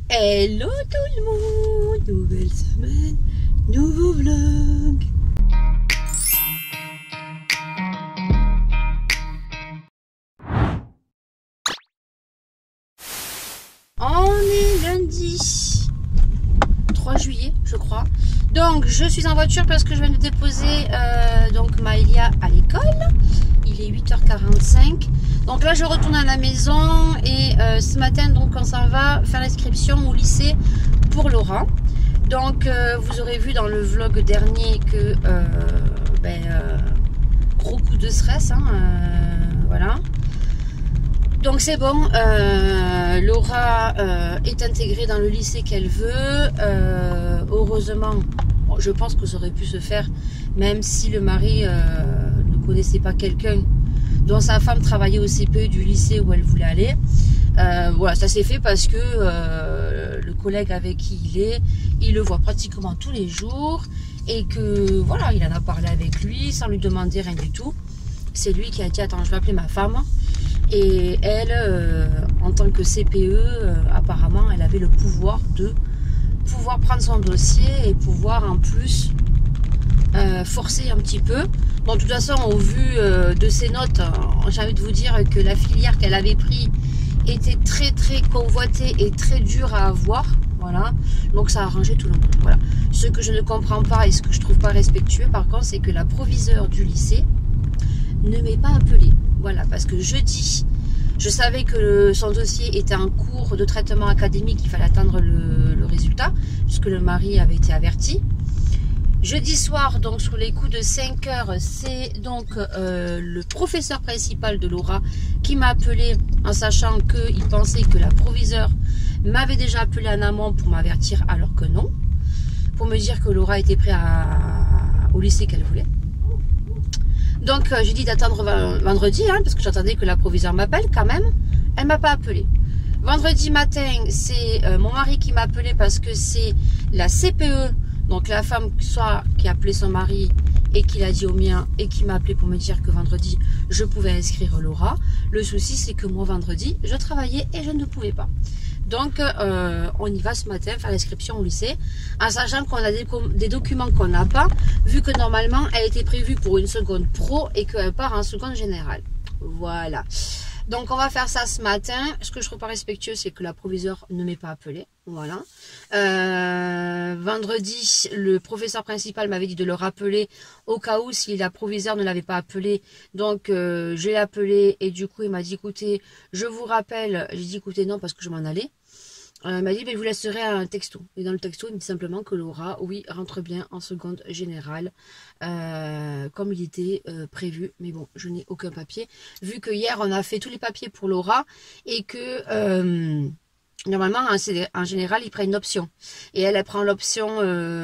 Hello tout le monde, nouvelle semaine, nouveau vlog. On est lundi 3 juillet je crois. Donc je suis en voiture parce que je viens de déposer donc Maëlia à l'école. Il est 8h45. Donc là je retourne à la maison et ce matin donc on s'en va faire l'inscription au lycée pour Laura. Donc vous aurez vu dans le vlog dernier que gros coup de stress hein, voilà. Donc c'est bon, Laura est intégrée dans le lycée qu'elle veut. Heureusement, bon, je pense que ça aurait pu se faire même si le mari ne connaissait pas quelqu'un dont sa femme travaillait au CPE du lycée où elle voulait aller. Voilà, ça s'est fait parce que le collègue avec qui il le voit pratiquement tous les jours et que voilà, il en a parlé avec lui sans lui demander rien du tout. C'est lui qui a dit attends, je vais appeler ma femme. Et elle, en tant que CPE, apparemment, elle avait le pouvoir de pouvoir prendre son dossier et pouvoir en plus forcer un petit peu. Bon, de toute façon, au vu de ses notes, j'ai envie de vous dire que la filière qu'elle avait pris était très très convoitée et très dure à avoir. Voilà, donc ça a arrangé tout le monde. Voilà. Ce que je ne comprends pas et ce que je trouve pas respectueux, par contre, c'est que la proviseure du lycée ne m'est pas appelée. Voilà, parce que jeudi, je savais que son dossier était en cours de traitement académique, il fallait attendre le résultat, puisque le mari avait été averti. Jeudi soir, donc sur les coups de 5 heures, c'est donc le professeur principal de Laura qui m'a appelé en sachant qu'il pensait que la proviseure m'avait déjà appelé en amont pour m'avertir alors que non, pour me dire que Laura était prête au lycée qu'elle voulait. Donc j'ai dit d'attendre vendredi, hein, parce que j'attendais que la proviseure m'appelle quand même. Elle m'a pas appelé. Vendredi matin, c'est mon mari qui m'a appelé parce que c'est la CPE, donc la femme soit qui a appelé son mari et qui l'a dit au mien et qui m'a appelé pour me dire que vendredi je pouvais inscrire Laura. Le souci c'est que moi vendredi je travaillais et je ne pouvais pas. Donc on y va ce matin faire l'inscription au lycée en sachant qu'on a des documents qu'on n'a pas vu que normalement elle était prévue pour une seconde pro et qu'elle part en seconde générale. Voilà. Donc on va faire ça ce matin. Ce que je trouve pas respectueux c'est que la proviseure ne m'ait pas appelé. Voilà. Vendredi le professeur principal m'avait dit de le rappeler au cas où si la proviseure ne l'avait pas appelé. Donc je l'ai appelé et du coup il m'a dit écoutez je vous rappelle. J'ai dit écoutez non parce que je m'en allais. Il m'a dit je vous laisserai un texto. Et dans le texto il me dit simplement que Laura oui rentre bien en seconde générale comme il était prévu. Mais bon je n'ai aucun papier vu que hier on a fait tous les papiers pour Laura et que normalement en général ils prennent une option et elle prend l'option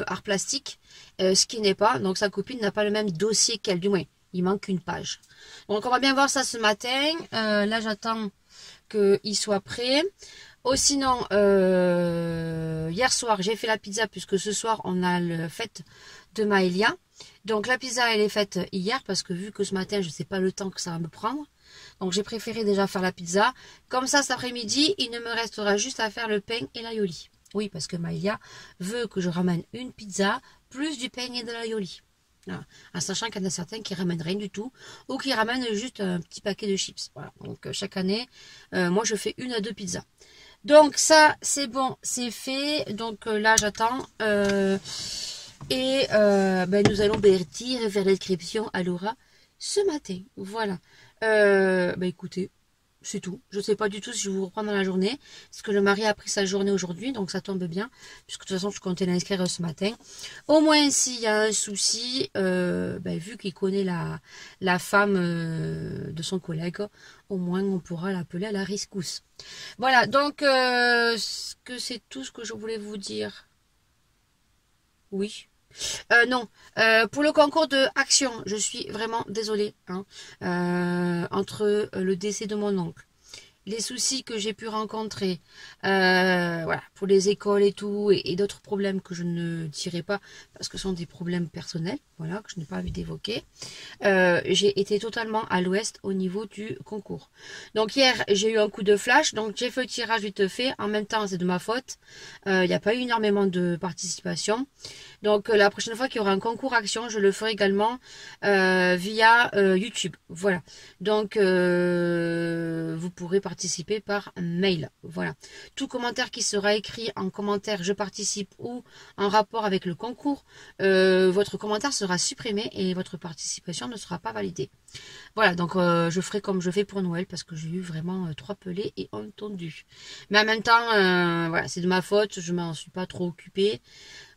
art plastique ce qui n'est pas, donc sa copine n'a pas le même dossier qu'elle, du moins il manque une page. Donc on va bien voir ça ce matin. Là j'attends qu'il soit prêt. Oh, sinon, hier soir, j'ai fait la pizza puisque ce soir, on a le fête de Maëlia. Donc, la pizza, elle est faite hier parce que vu que ce matin, je ne sais pas le temps que ça va me prendre. Donc, j'ai préféré déjà faire la pizza. Comme ça, cet après-midi, il ne me restera juste à faire le pain et l'aioli. Oui, parce que Maëlia veut que je ramène une pizza plus du pain et de l'aioli. Voilà. En sachant qu'il y en a certains qui ramènent rien du tout ou qui ramènent juste un petit paquet de chips. Voilà. Donc, chaque année, moi, je fais 1 à 2 pizzas. Donc ça c'est bon, c'est fait. Donc là j'attends nous allons partir et faire l'inscription à Laura ce matin. Voilà. Écoutez, c'est tout. Je ne sais pas du tout si je vais vous reprendre dans la journée parce que le mari a pris sa journée aujourd'hui, donc ça tombe bien puisque de toute façon je comptais l'inscrire ce matin. Au moins s'il y a un souci, vu qu'il connaît la femme de son collègue, au moins on pourra l'appeler à la rescousse. Voilà, donc que c'est tout ce que je voulais vous dire. Oui. Non, pour le concours de Action, je suis vraiment désolée. Hein, entre le décès de mon oncle, les soucis que j'ai pu rencontrer, voilà, pour les écoles et tout, et d'autres problèmes que je ne dirai pas, parce que ce sont des problèmes personnels, voilà, que je n'ai pas envie d'évoquer, j'ai été totalement à l'ouest au niveau du concours. Donc hier, j'ai eu un coup de flash, donc j'ai fait le tirage vite fait, en même temps c'est de ma faute, il n'y a pas eu énormément de participation. Donc la prochaine fois qu'il y aura un concours action, je le ferai également via YouTube. Voilà. Donc vous pourrez participer par mail. Voilà. Tout commentaire qui sera écrit en commentaire je participe ou en rapport avec le concours, votre commentaire sera supprimé et votre participation ne sera pas validée. Voilà, donc je ferai comme je fais pour Noël parce que j'ai eu vraiment 3 pelés et un tondu. Mais en même temps, voilà, c'est de ma faute, je m'en suis pas trop occupée.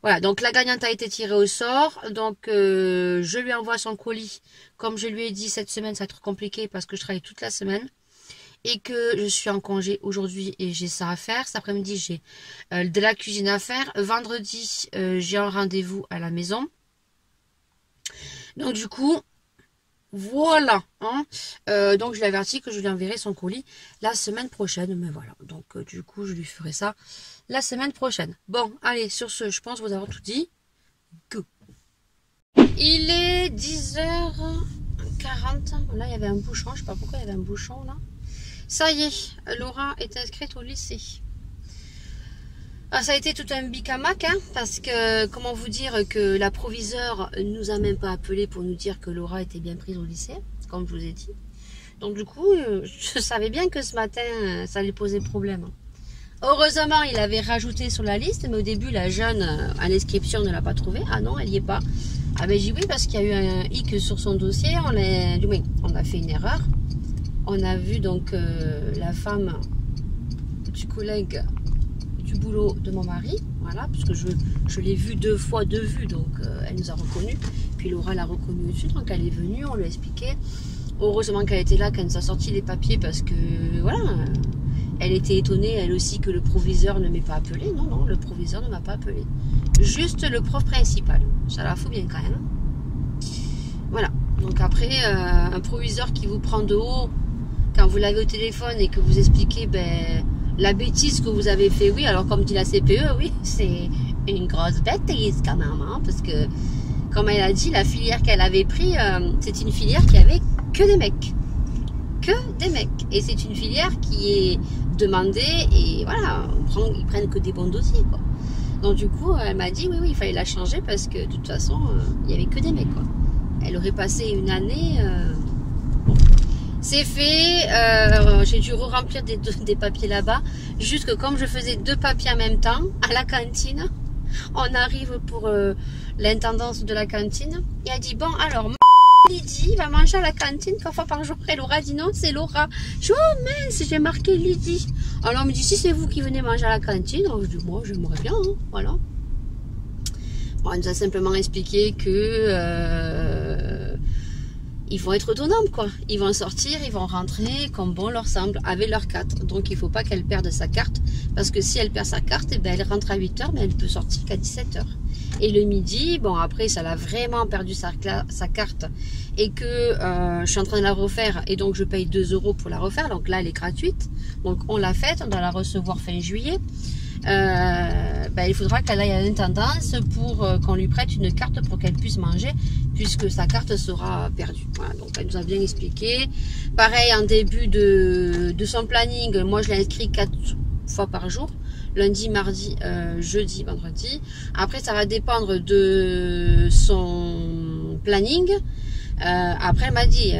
Voilà, donc la gagnante a été tirée au sort, donc je lui envoie son colis. Comme je lui ai dit, cette semaine ça va être compliqué parce que je travaille toute la semaine et que je suis en congé aujourd'hui et j'ai ça à faire. Cet après-midi, j'ai de la cuisine à faire. Vendredi, j'ai un rendez-vous à la maison. Donc du coup, voilà. Hein. Donc je l'ai averti que je lui enverrai son colis la semaine prochaine. Mais voilà, donc du coup, je lui ferai ça la semaine prochaine. Bon, allez, sur ce, je pense vous avoir tout dit. Go. Il est 10h40. Là, il y avait un bouchon. Je sais pas pourquoi il y avait un bouchon là. Ça y est, Laura est inscrite au lycée. Alors, ça a été tout un bicamac, hein, parce que, comment vous dire que la proviseure nous a même pas appelé pour nous dire que Laura était bien prise au lycée, comme je vous ai dit. Donc du coup, je savais bien que ce matin, ça allait poser problème. Heureusement, il avait rajouté sur la liste, mais au début, la jeune à l'inscription ne l'a pas trouvé. Ah non, elle n'y est pas. Ah ben j'ai dit oui, parce qu'il y a eu un hic sur son dossier. On a fait une erreur. On a vu donc la femme du collègue du boulot de mon mari, voilà, parce que je l'ai vue 2 fois de vue, donc elle nous a reconnus. Puis Laura l'a reconnue au-dessus, donc elle est venue, on lui a expliqué. Heureusement qu'elle était là, qu'elle nous a sorti les papiers, parce que voilà, elle était étonnée, elle aussi, que le proviseur ne m'ait pas appelé. Non, non, le proviseur ne m'a pas appelé. Juste le prof principal. Ça la fout bien quand même. Voilà. Donc après, un proviseur qui vous prend de haut quand vous l'avez au téléphone et que vous expliquez la bêtise que vous avez fait, oui, alors comme dit la CPE, oui, c'est une grosse bêtise quand même, hein, parce que, comme elle a dit, la filière qu'elle avait pris, c'est une filière qui avait que des mecs. Que des mecs. Et c'est une filière qui est demandée, et voilà, ils prennent que des bons dossiers, quoi. Donc du coup, elle m'a dit, oui, il fallait la changer parce que de toute façon, il n'y avait que des mecs, quoi. Elle aurait passé une année... C'est fait, j'ai dû remplir des papiers là-bas, juste que comme je faisais 2 papiers en même temps, à la cantine, on arrive pour l'intendance de la cantine, et elle dit, bon alors, Lydie va manger à la cantine 3 fois par jour, et Laura dit non, c'est Laura. Je dis, oh mince, j'ai marqué Lydie. Alors on me dit, si c'est vous qui venez manger à la cantine, alors je dis, moi j'aimerais bien, hein, voilà. Bon, elle nous a simplement expliqué que... ils vont être autonomes, quoi. Ils vont sortir, ils vont rentrer comme bon leur semble, avec leur carte. Donc, il ne faut pas qu'elle perde sa carte. Parce que si elle perd sa carte, eh ben, elle rentre à 8h, mais elle peut sortir qu'à 17h. Et le midi, bon, après, ça l'a vraiment perdu sa carte. Et que je suis en train de la refaire. Et donc, je paye 2 € pour la refaire. Donc là, elle est gratuite. Donc, on l'a faite. On doit la recevoir fin juillet. Il faudra qu'elle aille à l'intendance pour qu'on lui prête une carte pour qu'elle puisse manger, puisque sa carte sera perdue. Voilà, donc elle nous a bien expliqué. Pareil, en début de son planning, moi je l'ai inscrit 4 fois par jour, lundi, mardi, jeudi, vendredi. Après, ça va dépendre de son planning. Après, elle m'a dit,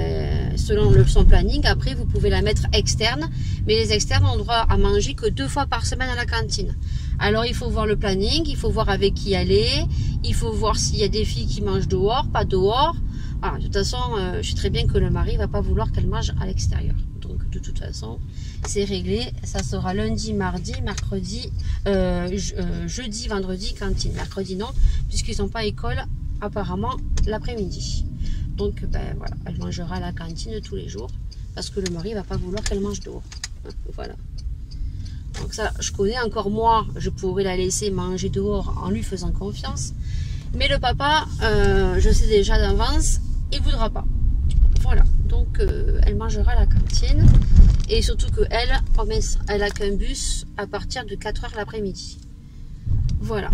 selon son planning, après, vous pouvez la mettre externe. Mais les externes ont droit à manger que 2 fois par semaine à la cantine. Alors, il faut voir le planning, il faut voir avec qui elle est, il faut voir s'il y a des filles qui mangent dehors, pas dehors. Voilà, de toute façon, je sais très bien que le mari va pas vouloir qu'elle mange à l'extérieur. Donc, de toute façon, c'est réglé. Ça sera lundi, mardi, mercredi, jeudi, vendredi, cantine. Mercredi, non, puisqu'ils n'ont pas école, apparemment, l'après-midi. Donc, voilà, elle mangera à la cantine tous les jours parce que le mari va pas vouloir qu'elle mange dehors. Voilà. Donc ça, je connais encore moi, je pourrais la laisser manger dehors en lui faisant confiance. Mais le papa, je sais déjà d'avance, il voudra pas. Voilà. Donc elle mangera à la cantine. Et surtout que elle a qu'un bus à partir de 4 h l'après-midi. Voilà.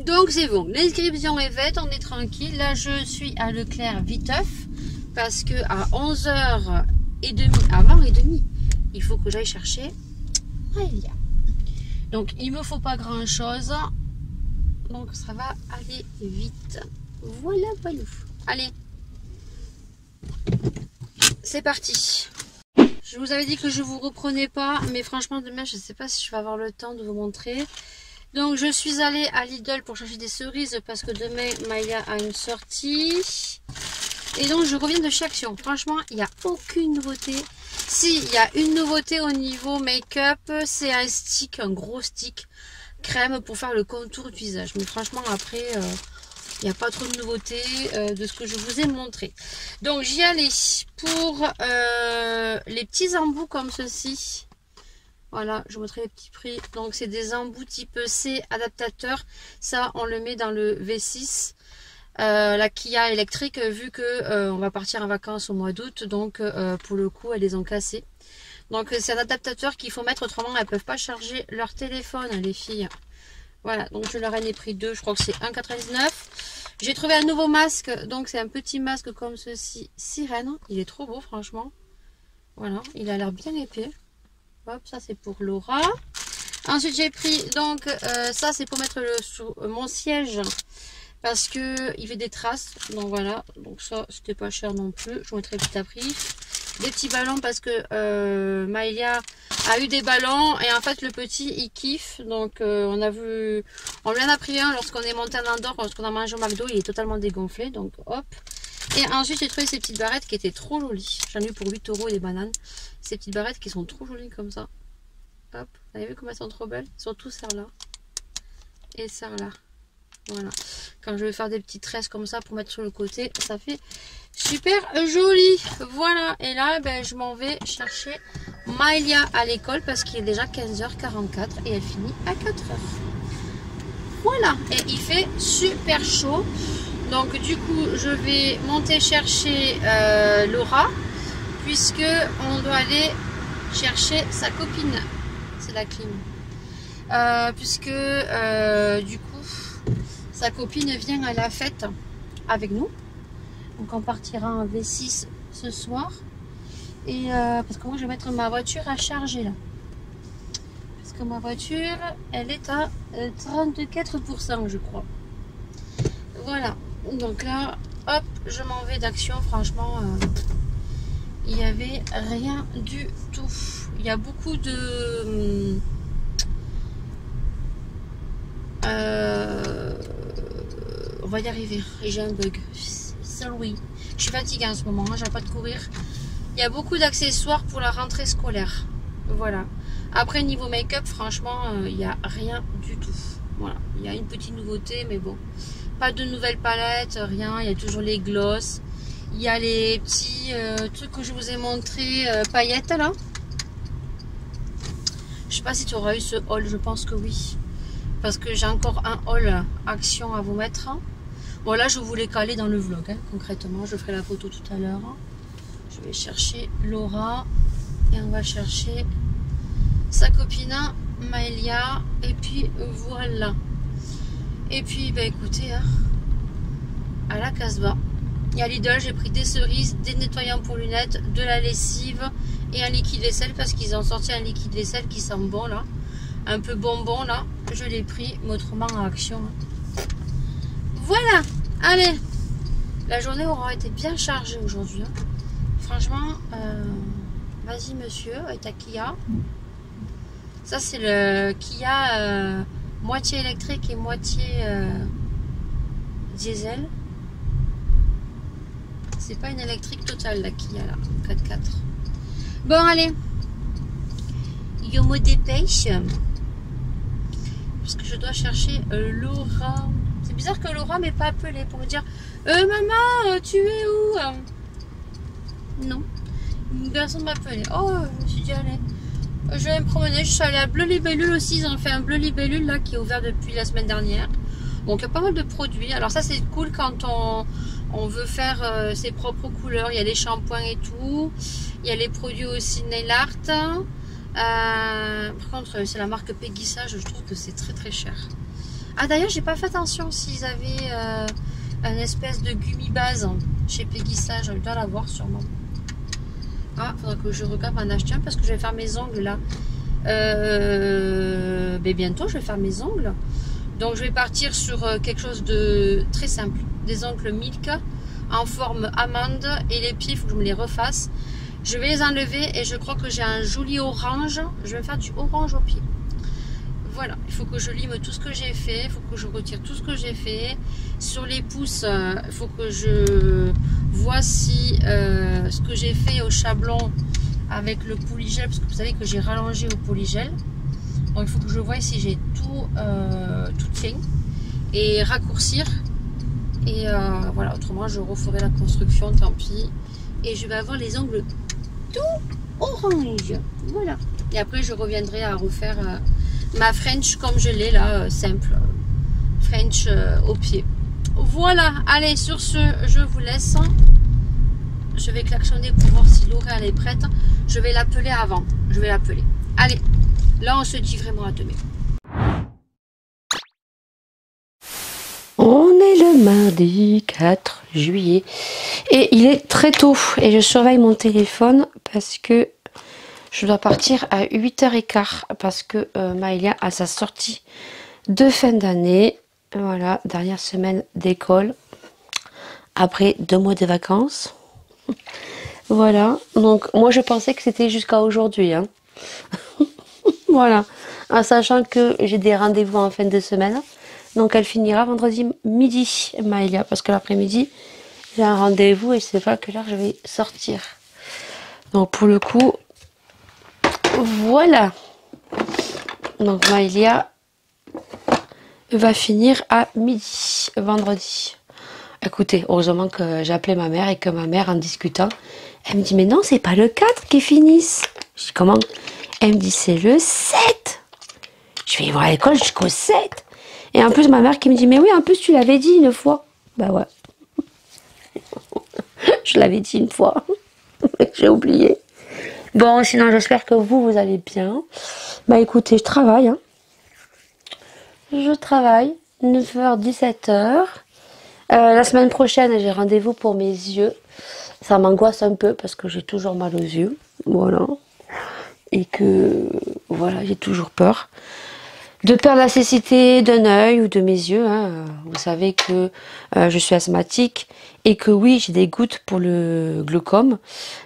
Donc c'est bon. L'inscription est faite, on est tranquille. Là je suis à Leclerc Viteuf. Parce que à 11h30, avant et demi, il faut que j'aille chercher Maëlia. Donc il me faut pas grand chose. Donc ça va aller vite. Voilà, voilà. Allez. C'est parti. Je vous avais dit que je vous reprenais pas, mais franchement demain je ne sais pas si je vais avoir le temps de vous montrer. Donc je suis allée à Lidl pour chercher des cerises parce que demain Maëlia a une sortie. Et donc je reviens de chez Action. Franchement il n'y a aucune nouveauté. Si, il y a une nouveauté au niveau make-up, c'est un stick, un gros stick crème pour faire le contour du visage. Mais franchement après... il n'y a pas trop de nouveautés de ce que je vous ai montré. Donc j'y allais pour les petits embouts comme ceci. Voilà, je vous montrerai les petits prix. Donc c'est des embouts type C adaptateur. Ça on le met dans le V6. La Kia électrique, vu que on va partir en vacances au mois d'août. Donc pour le coup elles les ont cassées. Donc c'est un adaptateur qu'il faut mettre, autrement elles ne peuvent pas charger leur téléphone les filles. Voilà, donc je leur ai pris deux, je crois que c'est 1,99. J'ai trouvé un nouveau masque, donc c'est un petit masque comme ceci, sirène. Il est trop beau franchement. Voilà, il a l'air bien épais. Hop, ça c'est pour Laura. Ensuite j'ai pris, donc ça c'est pour mettre sous mon siège. Parce que il fait des traces, donc voilà. Donc ça c'était pas cher non plus, je vous mettrai petit à prix. Des petits ballons parce que Maëlia a eu des ballons et en fait le petit il kiffe. Donc on lui en a pris un lorsqu'on est monté en Andorre, lorsqu'on a mangé au McDo, il est totalement dégonflé, donc hop. Et ensuite j'ai trouvé ces petites barrettes qui étaient trop jolies. J'en ai eu pour 8 € des bananes. Ces petites barrettes qui sont trop jolies comme ça. Hop, vous avez vu comment elles sont trop belles? Surtout celle-là et celle-là. Voilà, quand je vais faire des petites tresses comme ça pour mettre sur le côté, ça fait super joli. Voilà, et là ben, je m'en vais chercher Maëlia à l'école parce qu'il est déjà 15h44 et elle finit à 4h. Voilà, et il fait super chaud. Donc du coup je vais monter chercher Laura, puisque on doit aller chercher sa copine. C'est la clim. Puisque du coup sa copine vient à la fête avec nous. Donc on partira en V6 ce soir. Et parce que moi je vais mettre ma voiture à charger là. Parce que ma voiture elle est à 34% je crois. Voilà. Donc là, hop, je m'en vais d'Action. Franchement, il n'y avait rien du tout. Il y a beaucoup de... on va y arriver. Et j'ai un bug. Saint-Louis. Je suis fatiguée en ce moment, hein, j'arrête pas de courir. Il y a beaucoup d'accessoires pour la rentrée scolaire. Voilà. Après, niveau make-up, franchement, il n'y a rien du tout. Voilà. Il y a une petite nouveauté, mais bon. Pas de nouvelles palettes, rien. Il y a toujours les gloss. Il y a les petits trucs que je vous ai montré, paillettes là. Je sais pas si tu auras eu ce haul, je pense que oui. Parce que j'ai encore un haul Action à vous mettre. Bon là je voulais caler dans le vlog, hein, concrètement. Je ferai la photo tout à l'heure. Je vais chercher Laura. Et on va chercher sa copine Maëlia. Et puis voilà. Et puis bah écoutez, hein, à la Casbah. Et à Lidl, j'ai pris des cerises, des nettoyants pour lunettes, de la lessive et un liquide vaisselle parce qu'ils ont sorti un liquide vaisselle qui sent bon là. Un peu bonbon là. Je l'ai pris, mais autrement à Action. Voilà. Allez. La journée aura été bien chargée aujourd'hui. Hein. Franchement, vas-y monsieur, avec ta Kia. Ça c'est le Kia moitié électrique et moitié diesel. C'est pas une électrique totale la Kia là, 4x4. Bon allez, je me dépêche parce que je dois chercher Laura. C'est bizarre que Laura m'ait pas appelé pour me dire maman, tu es où? Non, personne m'a appelé. Oh, je me suis dit allez, je vais me promener. Je suis allée à Bleu Libellule aussi. Ils ont fait un Bleu Libellule là qui est ouvert depuis la semaine dernière. Donc il y a pas mal de produits. Alors ça c'est cool quand On veut faire ses propres couleurs. Il y a les shampoings et tout. Il y a les produits aussi nail art. Par contre, c'est la marque Peggy Sage. Je trouve que c'est très très cher. Ah d'ailleurs, j'ai pas fait attention s'ils avaient un espèce de gummy base chez Peggy Sage. Je dois l'avoir sûrement. Ah, faudrait que je regarde m'en acheter un parce que je vais faire mes ongles là. Mais bientôt, je vais faire mes ongles. Donc, je vais partir sur quelque chose de très simple. Des ongles Milk en forme amande. Et les pieds, il faut que je me les refasse. Je vais les enlever et je crois que j'ai un joli orange. Je vais faire du orange au pied. Voilà, il faut que je lime tout ce que j'ai fait. Il faut que je retire tout ce que j'ai fait. Sur les pouces, il faut que je vois si ce que j'ai fait au chablon avec le polygel, parce que vous savez que j'ai rallongé au polygel. Donc il faut que je vois si j'ai tout tient et raccourcir. Et voilà, autrement je referai la construction, tant pis. Et je vais avoir les ongles tout orange. Voilà. Et après je reviendrai à refaire ma French comme je l'ai là, simple. French au pied. Voilà, allez, sur ce, je vous laisse. Je vais klaxonner pour voir si Laura elle est prête. Je vais l'appeler avant. Je vais l'appeler. Allez, là on se dit vraiment à demain. On est le mardi 4 juillet. Et il est très tôt. Et je surveille mon téléphone parce que je dois partir à 8h15. Parce que Maëlia a sa sortie de fin d'année. Voilà, dernière semaine d'école. Après 2 mois de vacances. Voilà, donc moi je pensais que c'était jusqu'à aujourd'hui. Hein. Voilà, en sachant que j'ai des rendez-vous en fin de semaine. Donc elle finira vendredi midi, Maëlia, parce que l'après-midi, j'ai un rendez-vous et je sais pas à quelle heure je vais sortir. Donc pour le coup, voilà. Donc Maëlia va finir à midi, vendredi. Écoutez, heureusement que j'ai appelé ma mère et que ma mère, en discutant, elle me dit, mais non, c'est pas le 4 qui finissent. Je dis, comment? Elle me dit, c'est le 7. Je vais voir à l'école jusqu'au 7. Et en plus, ma mère qui me dit, mais oui, en plus, tu l'avais dit une fois. Bah ouais. Je l'avais dit une fois. J'ai oublié. Bon, sinon, j'espère que vous allez bien. Bah écoutez, je travaille. Hein. Je travaille. 9h, 17h. La semaine prochaine, j'ai rendez-vous pour mes yeux. Ça m'angoisse un peu parce que j'ai toujours mal aux yeux. Voilà. Et que, voilà, j'ai toujours peur de perdre la cécité d'un œil ou de mes yeux. Hein. Vous savez que je suis asthmatique et que oui, j'ai des gouttes pour le glaucome.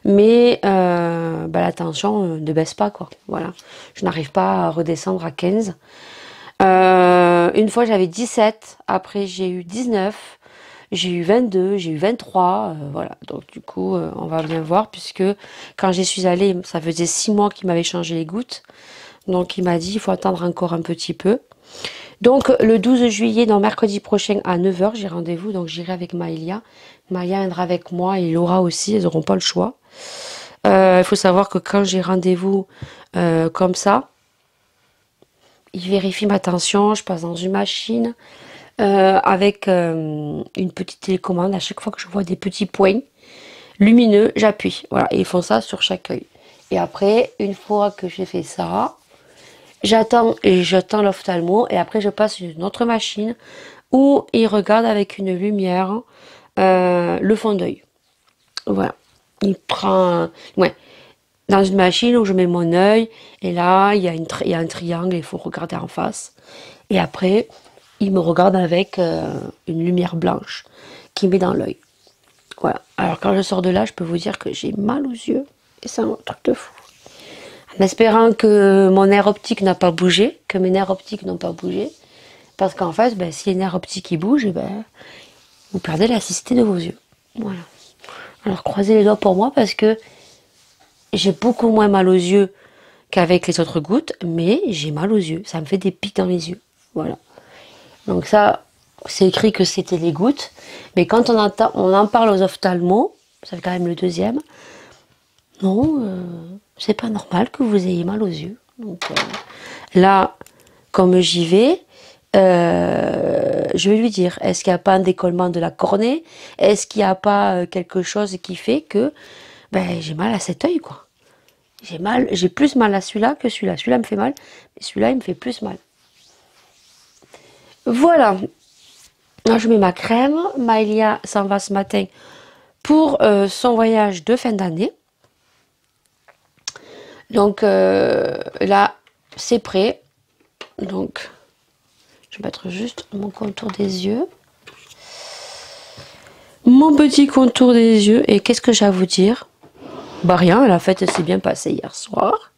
Mais la tension ne baisse pas, quoi. Voilà. Je n'arrive pas à redescendre à 15. Une fois, j'avais 17. Après, j'ai eu 19. J'ai eu 22, j'ai eu 23, voilà. Donc du coup, on va bien voir puisque quand j'y suis allée, ça faisait 6 mois qu'il m'avait changé les gouttes. Donc il m'a dit, il faut attendre encore un petit peu. Donc le 12 juillet, donc mercredi prochain à 9h, j'ai rendez-vous. Donc j'irai avec Maëlia. Maëlia viendra avec moi et Laura aussi, elles n'auront pas le choix. Il faut savoir que quand j'ai rendez-vous comme ça, ils vérifient ma tension, je passe dans une machine. Avec une petite télécommande. À chaque fois que je vois des petits points lumineux, j'appuie. Voilà, et ils font ça sur chaque œil. Et après, une fois que j'ai fait ça, j'attends l'ophtalmo et après je passe sur une autre machine où ils regardent avec une lumière le fond d'œil. Voilà. Il prend dans une machine où je mets mon œil et là il y a un triangle, il faut regarder en face. Et après il me regarde avec une lumière blanche qui met dans l'œil. Voilà. Alors quand je sors de là, je peux vous dire que j'ai mal aux yeux. Et c'est un truc de fou. En espérant que mon nerf optique n'a pas bougé, que mes nerfs optiques n'ont pas bougé. Parce qu'en fait, si les nerfs optiques ils bougent, vous perdez la cécité de vos yeux. Voilà. Alors croisez les doigts pour moi parce que j'ai beaucoup moins mal aux yeux qu'avec les autres gouttes, mais j'ai mal aux yeux. Ça me fait des pics dans les yeux. Voilà. Donc ça, c'est écrit que c'était les gouttes. Mais quand on en parle aux ophtalmos, c'est quand même le deuxième, non, c'est pas normal que vous ayez mal aux yeux. Donc là, comme j'y vais, je vais lui dire, est-ce qu'il n'y a pas un décollement de la cornée? Est-ce qu'il n'y a pas quelque chose qui fait que ben, j'ai mal à cet œil, quoi. J'ai plus mal à celui-là que celui-là. Celui-là me fait mal, mais celui-là, il me fait plus mal. Voilà. Là, je mets ma crème. Maëlia s'en va ce matin pour son voyage de fin d'année. Donc là, c'est prêt. Donc, je vais mettre juste mon contour des yeux. Mon petit contour des yeux. Et qu'est-ce que j'ai à vous dire? Bah rien, la fête s'est bien passée hier soir.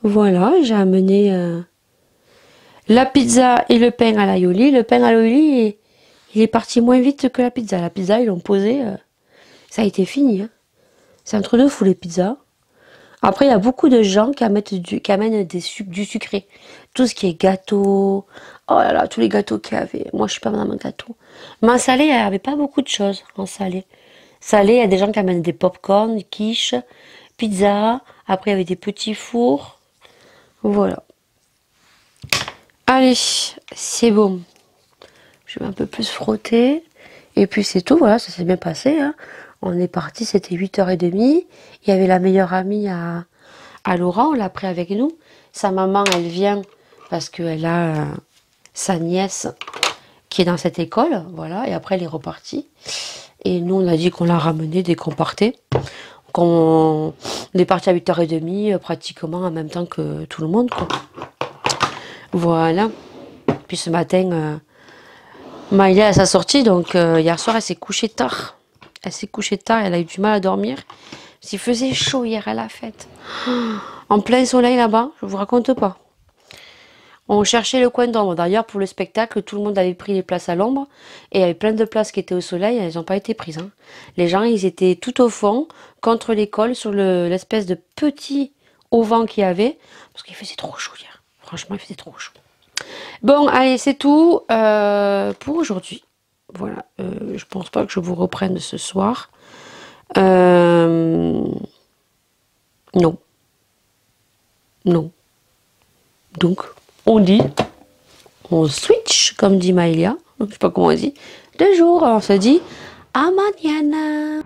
Voilà, j'ai amené la pizza et le pain à l'aioli. Le pain à l'aioli, il est parti moins vite que la pizza. La pizza, ils l'ont posé, ça a été fini. Hein. C'est un truc de fou, les pizzas. Après, il y a beaucoup de gens qui amènent du sucré. Tout ce qui est gâteau. Oh là là, tous les gâteaux qu'il y avait. Moi, je suis pas madame un gâteau. Mais en salé, il n'y avait pas beaucoup de choses en salé. Salé, il y a des gens qui amènent des pop-corn, quiches, pizza. Après, il y avait des petits fours. Voilà. Allez, c'est bon. Je vais un peu plus frotter. Et puis, c'est tout. Voilà, ça s'est bien passé. Hein. On est parti, c'était 8h30. Il y avait la meilleure amie à Laura, on l'a pris avec nous. Sa maman, elle vient parce qu'elle a sa nièce qui est dans cette école. Voilà, et après, elle est repartie. Et nous, on a dit qu'on l'a ramenée dès qu'on partait. On est parti à 8h30, pratiquement en même temps que tout le monde, quoi. Voilà. Puis ce matin, Maïlia, elle s'est sortie, donc hier soir, elle s'est couchée tard. Elle s'est couchée tard, elle a eu du mal à dormir. Il faisait chaud hier à la fête. En plein soleil là-bas, je vous raconte pas. On cherchait le coin d'ombre. D'ailleurs, pour le spectacle, tout le monde avait pris les places à l'ombre. Et il y avait plein de places qui étaient au soleil, elles n'ont pas été prises. Hein. Les gens, ils étaient tout au fond, contre l'école, sur l'espèce de petit auvent qu'il y avait. Parce qu'il faisait trop chaud hier. Franchement, il faisait trop chaud. Bon, allez, c'est tout pour aujourd'hui. Voilà, je pense pas que je vous reprenne ce soir. Non. Non. Donc, on switch, comme dit Maëlia. Je sais pas comment on dit. 2 jours, on se dit à mañana.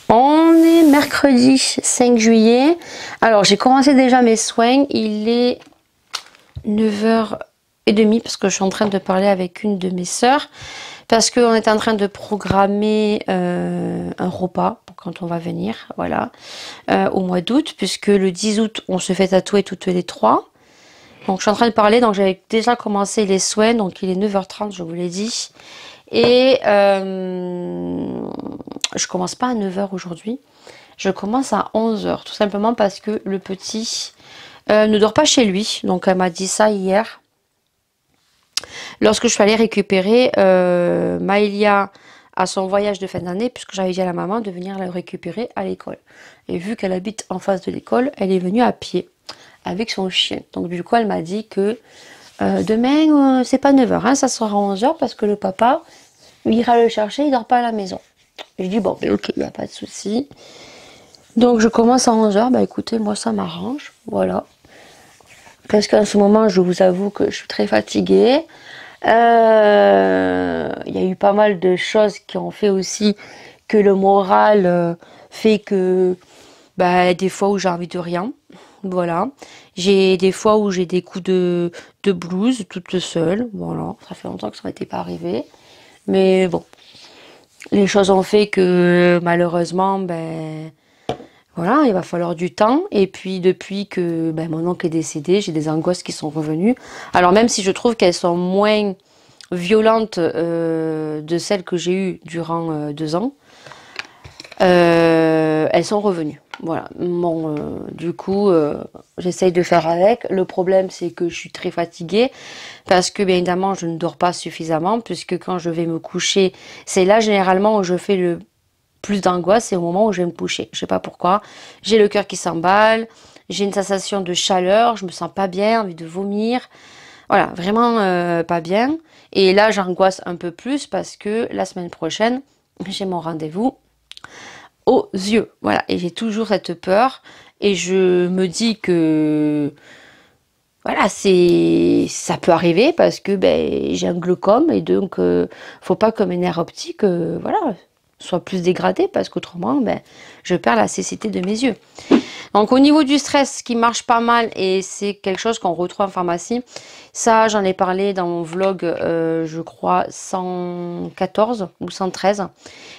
On est mercredi 5 juillet. Alors, j'ai commencé déjà mes soins. Il est 9h30 parce que je suis en train de parler avec une de mes sœurs. Parce qu'on est en train de programmer un repas pour quand on va venir, voilà, au mois d'août, puisque le 10 août, on se fait tatouer toutes les 3. Donc, je suis en train de parler, donc j'avais déjà commencé les soins, donc il est 9h30, je vous l'ai dit. Et je commence pas à 9h aujourd'hui, je commence à 11h, tout simplement parce que le petit ne dort pas chez lui. Donc, elle m'a dit ça hier. Lorsque je suis allée récupérer Maëlia à son voyage de fin d'année, puisque j'avais dit à la maman de venir la récupérer à l'école. Et vu qu'elle habite en face de l'école, elle est venue à pied avec son chien. Donc du coup, elle m'a dit que demain, c'est pas 9h, hein, ça sera 11h parce que le papa ira le chercher, il dort pas à la maison. Je dis bon, ben, ok, il n'y a pas de souci. Donc je commence à 11h, bah écoutez, moi ça m'arrange, voilà. Parce qu'en ce moment, je vous avoue que je suis très fatiguée. Il y a eu pas mal de choses qui ont fait aussi que le moral fait que bah, des fois où j'ai envie de rien. Voilà. J'ai des fois où j'ai des coups de blues toute seule. Voilà. Ça fait longtemps que ça n'était pas arrivé. Mais bon. Les choses ont fait que malheureusement, ben... Voilà, il va falloir du temps. Et puis, depuis que ben, mon oncle est décédé, j'ai des angoisses qui sont revenues. Alors, même si je trouve qu'elles sont moins violentes de celles que j'ai eues durant 2 ans, elles sont revenues. Voilà. Bon, du coup, j'essaye de faire avec. Le problème, c'est que je suis très fatiguée parce que, bien évidemment, je ne dors pas suffisamment puisque quand je vais me coucher, c'est là généralement où je fais le plus d'angoisse, c'est au moment où je vais me coucher. Je sais pas pourquoi. J'ai le cœur qui s'emballe, j'ai une sensation de chaleur, je me sens pas bien, envie de vomir. Voilà, vraiment pas bien. Et là, j'angoisse un peu plus parce que la semaine prochaine, j'ai mon rendez-vous aux yeux. Voilà, et j'ai toujours cette peur. Et je me dis que Voilà, ça peut arriver parce que ben, j'ai un glaucome et donc faut pas que mes nerfs optiques voilà, soient plus dégradés parce qu'autrement ben, je perds la cécité de mes yeux. Donc au niveau du stress, ce qui marche pas mal et c'est quelque chose qu'on retrouve en pharmacie, ça j'en ai parlé dans mon vlog, je crois 114 ou 113.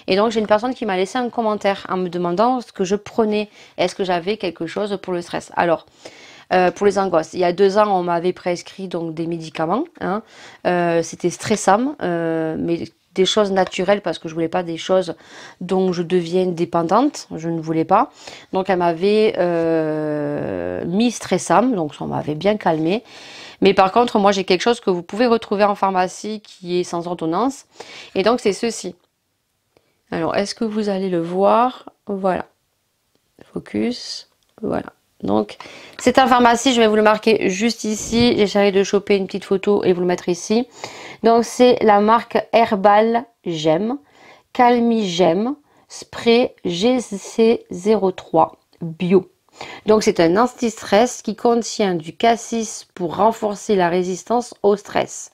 Et donc j'ai une personne qui m'a laissé un commentaire en me demandant ce que je prenais, est-ce que j'avais quelque chose pour le stress. Alors pour les angoisses. Il y a 2 ans, on m'avait prescrit donc des médicaments. Hein. C'était stressant, mais des choses naturelles parce que je voulais pas des choses dont je devienne dépendante. Je ne voulais pas. Donc elle m'avait mis stressam, donc ça m'avait bien calmé. Mais par contre, moi j'ai quelque chose que vous pouvez retrouver en pharmacie qui est sans ordonnance. Et donc c'est ceci. Alors est-ce que vous allez le voir? Voilà. Focus. Voilà. Donc, c'est en pharmacie, je vais vous le marquer juste ici. J'essaierai de choper une petite photo et vous le mettre ici. Donc, c'est la marque Herbal Gem, Calmigem, Spray GC03 Bio. Donc, c'est un anti-stress qui contient du cassis pour renforcer la résistance au stress.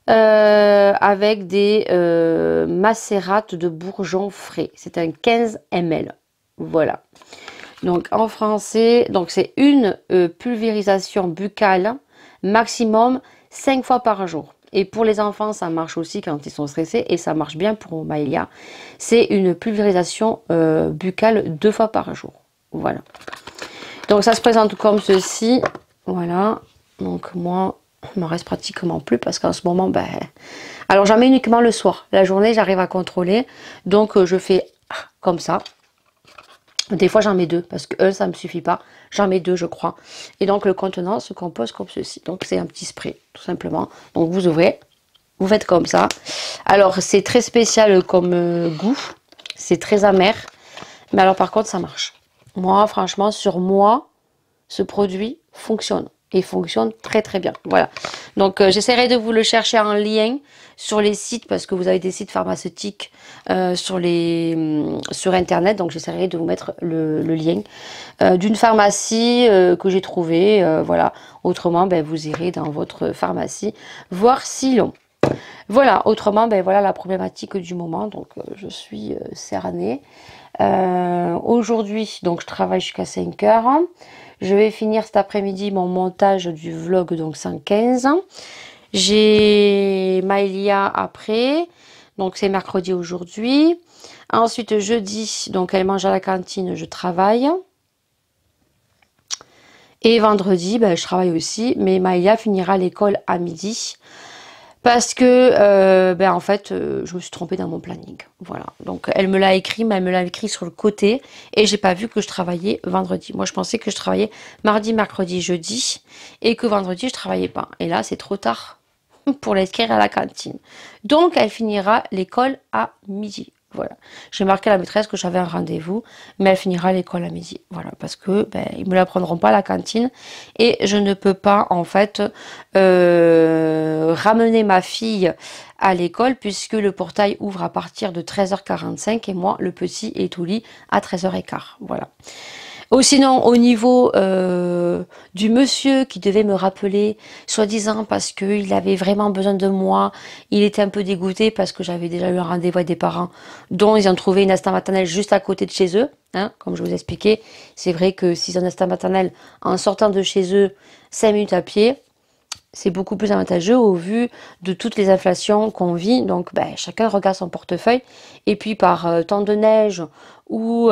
Avec des macérates de bourgeons frais. C'est un 15 ml. Voilà. Donc en français, donc c'est une pulvérisation buccale maximum 5 fois par jour. Et pour les enfants, ça marche aussi quand ils sont stressés et ça marche bien pour Maëlia. C'est une pulvérisation buccale 2 fois par jour. Voilà. Donc ça se présente comme ceci. Voilà. Donc moi, il m'en reste pratiquement plus parce qu'en ce moment, ben... Alors j'en mets uniquement le soir. La journée, j'arrive à contrôler. Donc je fais comme ça. Des fois j'en mets 2 parce que ça me suffit pas. J'en mets 2 je crois. Et donc le contenant se compose comme ceci. Donc c'est un petit spray tout simplement. Donc vous ouvrez, vous faites comme ça. Alors c'est très spécial comme goût. C'est très amer. Mais alors par contre ça marche. Moi franchement sur moi ce produit fonctionne. Et fonctionne très très bien. Voilà. Donc j'essaierai de vous le chercher en lien sur les sites parce que vous avez des sites pharmaceutiques sur internet. Donc j'essaierai de vous mettre le lien d'une pharmacie que j'ai trouvée. Voilà. Autrement, ben, vous irez dans votre pharmacie voir si l'on. Voilà. Autrement, ben, voilà la problématique du moment. Donc je suis cernée. Aujourd'hui, donc je travaille jusqu'à 5 heures. Je vais finir cet après-midi mon montage du vlog, donc 115. J'ai Maëlia après, donc c'est mercredi aujourd'hui. Ensuite, jeudi, donc elle mange à la cantine, je travaille. Et vendredi, ben, je travaille aussi, mais Maëlia finira l'école à midi. Parce que, ben en fait, je me suis trompée dans mon planning. Voilà. Donc, elle me l'a écrit, mais elle me l'a écrit sur le côté. Et j'ai pas vu que je travaillais vendredi. Moi, je pensais que je travaillais mardi, mercredi, jeudi. Et que vendredi, je travaillais pas. Et là, c'est trop tard pour l'inscrire à la cantine. Donc, elle finira l'école à midi. Voilà. J'ai marqué à la maîtresse que j'avais un rendez-vous, mais elle finira l'école à midi. Voilà, parce que ben, ils me la prendront pas à la cantine et je ne peux pas en fait ramener ma fille à l'école puisque le portail ouvre à partir de 13h45 et moi le petit est au lit à 13h15. Voilà. Ou sinon, au niveau du monsieur qui devait me rappeler, soi-disant parce qu'il avait vraiment besoin de moi, il était un peu dégoûté parce que j'avais déjà eu un rendez-vous avec des parents dont ils ont trouvé une instant maternelle juste à côté de chez eux. Hein, comme je vous ai expliqué, c'est vrai que s'ils ont un instant maternelle en sortant de chez eux 5 minutes à pied, c'est beaucoup plus avantageux au vu de toutes les inflations qu'on vit. Donc, ben, chacun regarde son portefeuille. Et puis, par temps de neige ou...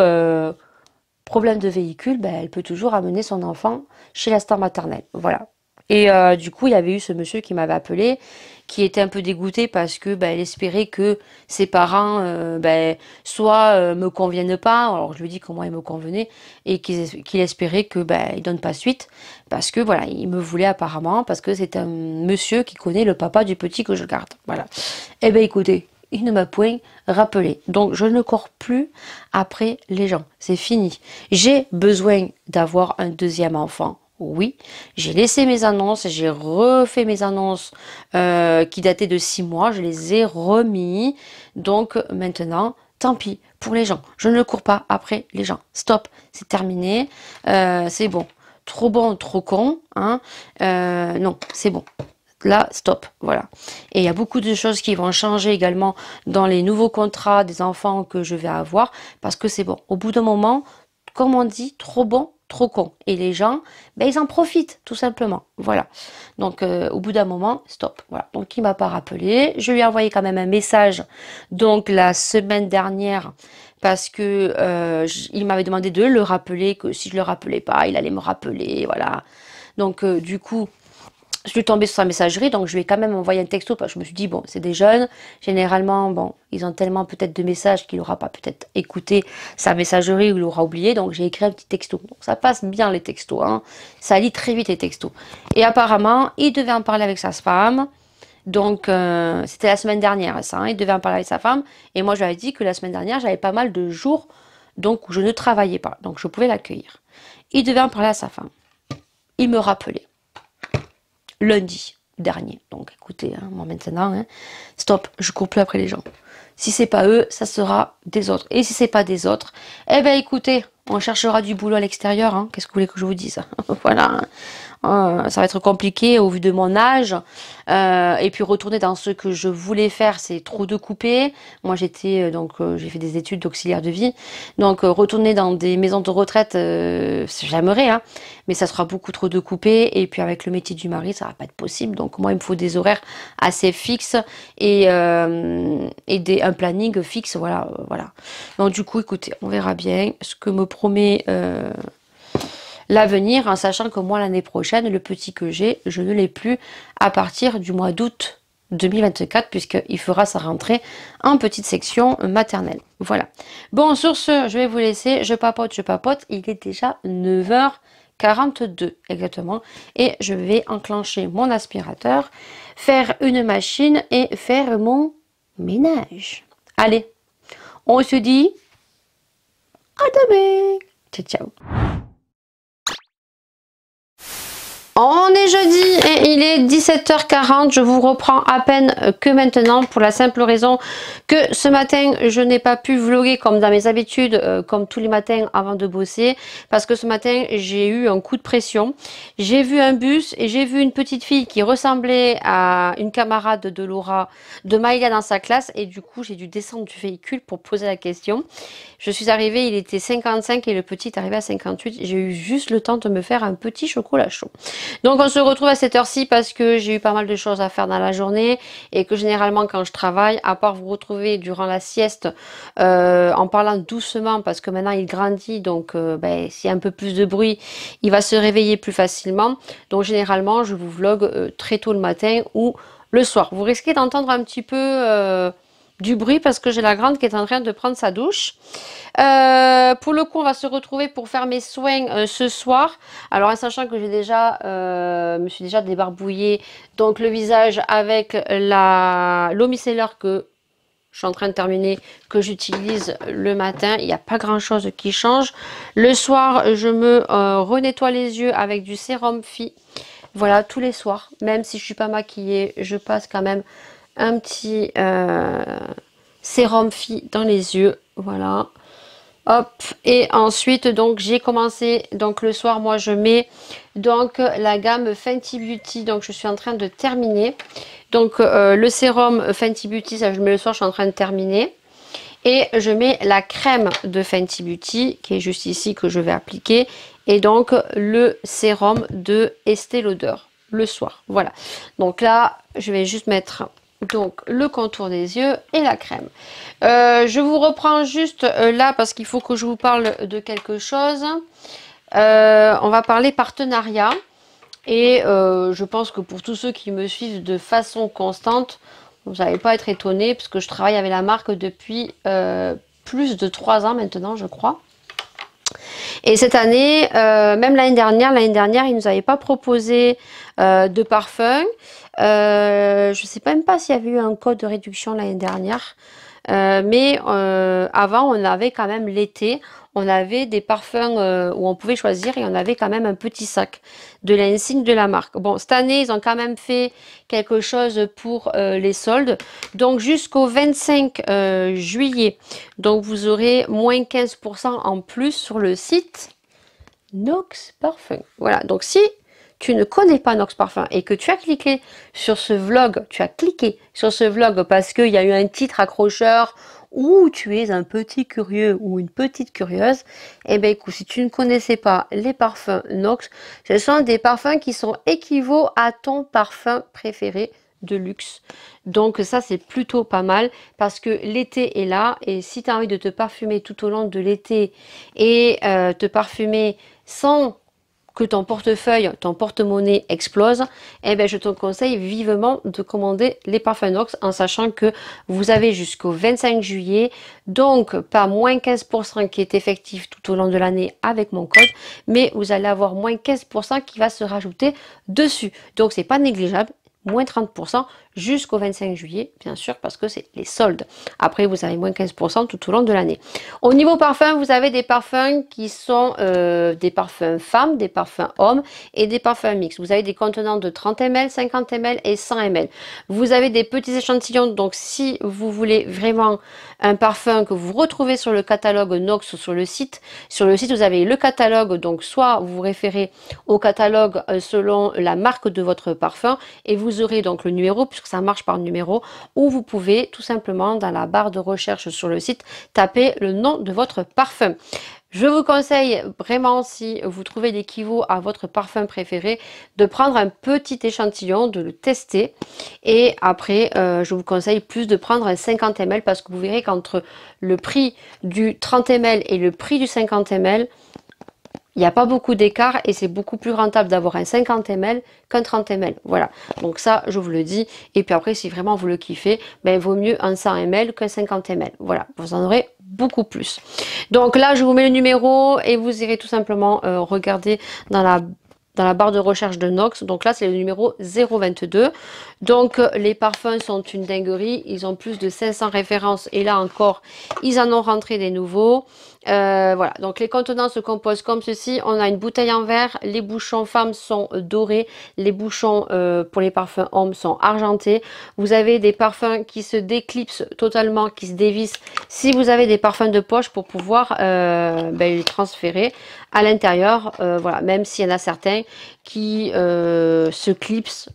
problème de véhicule, ben, elle peut toujours amener son enfant chez la star maternelle. Voilà. Et du coup, il y avait eu ce monsieur qui m'avait appelé, qui était un peu dégoûté parce que ben, elle espérait que ses parents ben, soit me conviennent pas. Alors je lui dis comment il me convenait et qu'il espérait que ben, il donne pas suite parce que voilà, il me voulait apparemment parce que c'est un monsieur qui connaît le papa du petit que je garde. Voilà. Eh ben écoutez, il ne m'a point rappelé. Donc, je ne cours plus après les gens. C'est fini. J'ai besoin d'avoir un deuxième enfant. Oui, j'ai laissé mes annonces, j'ai refait mes annonces qui dataient de 6 mois. Je les ai remis. Donc, maintenant, tant pis pour les gens. Je ne cours pas après les gens. Stop, c'est terminé. C'est bon. trop bon, trop con, hein. Non, c'est bon. Là, stop, voilà. Et il y a beaucoup de choses qui vont changer également dans les nouveaux contrats des enfants que je vais avoir, parce que c'est bon. Au bout d'un moment, comme on dit, trop bon, trop con. Et les gens, ben, ils en profitent, tout simplement. Voilà. Donc, au bout d'un moment, stop. Voilà. Donc, il m'a pas rappelé. Je lui ai envoyé quand même un message, donc, la semaine dernière, parce que il m'avait demandé de le rappeler, que si je le rappelais pas, il allait me rappeler, voilà. Donc, du coup, je suis tombée sur sa messagerie, donc je lui ai quand même envoyé un texto, parce que je me suis dit, bon, c'est des jeunes, généralement, bon, ils ont tellement peut-être de messages qu'il n'aura pas peut-être écouté sa messagerie ou il l'aura oublié, donc j'ai écrit un petit texto. Donc ça passe bien les textos, hein. Ça lit très vite les textos. Et apparemment, il devait en parler avec sa femme, donc c'était la semaine dernière, ça, hein, il devait en parler avec sa femme, et moi je lui avais dit que la semaine dernière, j'avais pas mal de jours, donc où je ne travaillais pas, donc je pouvais l'accueillir. Il devait en parler à sa femme. Il me rappelait lundi dernier. Donc écoutez, hein, moi maintenant, hein, stop, je cours plus après les gens. Si c'est pas eux, ça sera des autres. Et si c'est pas des autres, eh ben écoutez, on cherchera du boulot à l'extérieur. Hein. Qu'est-ce que vous voulez que je vous dise? Voilà. Ça va être compliqué au vu de mon âge. Et puis retourner dans ce que je voulais faire, c'est trop de couper. Moi j'étais j'ai fait des études d'auxiliaire de vie. Donc retourner dans des maisons de retraite, j'aimerais, hein, mais ça sera beaucoup trop de couper. Et puis avec le métier du mari, ça va pas être possible. Donc moi il me faut des horaires assez fixes et un planning fixe. Voilà, voilà. Donc du coup, écoutez, on verra bien ce que me promet l'avenir, en sachant que moi l'année prochaine, le petit que j'ai, je ne l'ai plus à partir du mois d'août 2024, puisqu'il fera sa rentrée en petite section maternelle. Voilà. Bon, sur ce, je vais vous laisser. Je papote. Il est déjà 9h42 exactement. Et je vais enclencher mon aspirateur, faire une machine et faire mon ménage. Allez, on se dit à demain. Ciao, ciao. On est jeudi et il est 17h40, je vous reprends à peine que maintenant pour la simple raison que ce matin je n'ai pas pu vlogger comme dans mes habitudes, comme tous les matins avant de bosser, parce que ce matin j'ai eu un coup de pression. J'ai vu un bus et j'ai vu une petite fille qui ressemblait à une camarade de Laura, de Maïla dans sa classe, et du coup j'ai dû descendre du véhicule pour poser la question. Je suis arrivée, il était 55 et le petit est arrivé à 58, j'ai eu juste le temps de me faire un petit chocolat chaud. Donc on se retrouve à cette heure-ci parce que j'ai eu pas mal de choses à faire dans la journée et que généralement quand je travaille, à part vous retrouver durant la sieste en parlant doucement parce que maintenant il grandit, donc s'il y a un peu plus de bruit, il va se réveiller plus facilement. Donc généralement je vous vlog très tôt le matin ou le soir. Vous risquez d'entendre un petit peu du bruit parce que j'ai la grande qui est en train de prendre sa douche. Pour le coup, on va se retrouver pour faire mes soins ce soir. Alors, en sachant que j'ai déjà, me suis déjà débarbouillée donc le visage avec l'eau micellaire que je suis en train de terminer, que j'utilise le matin. Il n'y a pas grand chose qui change. Le soir, je me renettoie les yeux avec du sérum Phi. Voilà, tous les soirs. Même si je suis pas maquillée, je passe quand même un petit sérum Phi dans les yeux. Voilà. Hop, et ensuite donc j'ai commencé, donc le soir moi je mets donc la gamme Fenty Beauty, donc je suis en train de terminer. Donc le sérum Fenty Beauty, ça je le mets le soir, je suis en train de terminer. Et je mets la crème de Fenty Beauty qui est juste ici que je vais appliquer. Et donc le sérum de Estée Lauder le soir. Voilà, donc là je vais juste mettre donc le contour des yeux et la crème. Je vous reprends juste là parce qu'il faut que je vous parle de quelque chose. On va parler partenariat et je pense que pour tous ceux qui me suivent de façon constante, vous n'allez pas être étonnés parce que je travaille avec la marque depuis plus de 3 ans maintenant, je crois. Et cette année, même l'année dernière, ils ne nous avaient pas proposé de parfum. Je ne sais même pas s'il y avait eu un code de réduction l'année dernière. Mais avant, on avait quand même l'été, on avait des parfums où on pouvait choisir et on avait quand même un petit sac de l'insigne de la marque. Bon, cette année, ils ont quand même fait quelque chose pour les soldes. Donc, jusqu'au 25 juillet, donc vous aurez moins 15% en plus sur le site. Nox Parfum. Voilà, donc si tu ne connais pas Nox Parfum et que tu as cliqué sur ce vlog, parce qu'il y a eu un titre accrocheur ou tu es un petit curieux ou une petite curieuse, eh bien écoute, si tu ne connaissais pas les parfums Nox, ce sont des parfums qui sont équivalents à ton parfum préféré de luxe. Donc ça c'est plutôt pas mal parce que l'été est là et si tu as envie de te parfumer tout au long de l'été et te parfumer sans que ton portefeuille, ton porte-monnaie explose, eh bien, je te conseille vivement de commander les parfums Nox en sachant que vous avez jusqu'au 25 juillet, donc pas moins 15% qui est effectif tout au long de l'année avec mon code, mais vous allez avoir moins 15% qui va se rajouter dessus. Donc, c'est pas négligeable. Moins 30% jusqu'au 25 juillet, bien sûr, parce que c'est les soldes. Après, vous avez moins 15% tout au long de l'année. Au niveau parfum, vous avez des parfums qui sont des parfums femmes, des parfums hommes et des parfums mixtes. Vous avez des contenants de 30 ml, 50 ml et 100 ml. Vous avez des petits échantillons, donc si vous voulez vraiment un parfum que vous retrouvez sur le catalogue Nox ou sur le site vous avez le catalogue, donc soit vous vous référez au catalogue selon la marque de votre parfum et vous aurez donc le numéro puisque ça marche par numéro, ou vous pouvez tout simplement dans la barre de recherche sur le site taper le nom de votre parfum. Je vous conseille vraiment, si vous trouvez l'équivalent à votre parfum préféré, de prendre un petit échantillon, de le tester. Et après, je vous conseille plus de prendre un 50 ml parce que vous verrez qu'entre le prix du 30 ml et le prix du 50 ml, il n'y a pas beaucoup d'écart et c'est beaucoup plus rentable d'avoir un 50 ml qu'un 30 ml. Voilà, donc ça, je vous le dis. Et puis après, si vraiment vous le kiffez, ben, il vaut mieux un 100 ml qu'un 50 ml. Voilà, vous en aurez beaucoup plus. Donc là, je vous mets le numéro et vous irez tout simplement regarder dans la barre de recherche de Nox. Donc là, c'est le numéro 022. Donc les parfums sont une dinguerie. Ils ont plus de 500 références. Et là encore, ils en ont rentré des nouveaux. Voilà, donc les contenants se composent comme ceci. On a une bouteille en verre. Les bouchons femmes sont dorés. Les bouchons pour les parfums hommes sont argentés. Vous avez des parfums qui se déclipsent totalement, qui se dévissent. Si vous avez des parfums de poche pour pouvoir les transférer à l'intérieur, voilà, même s'il y en a certains qui se clipsent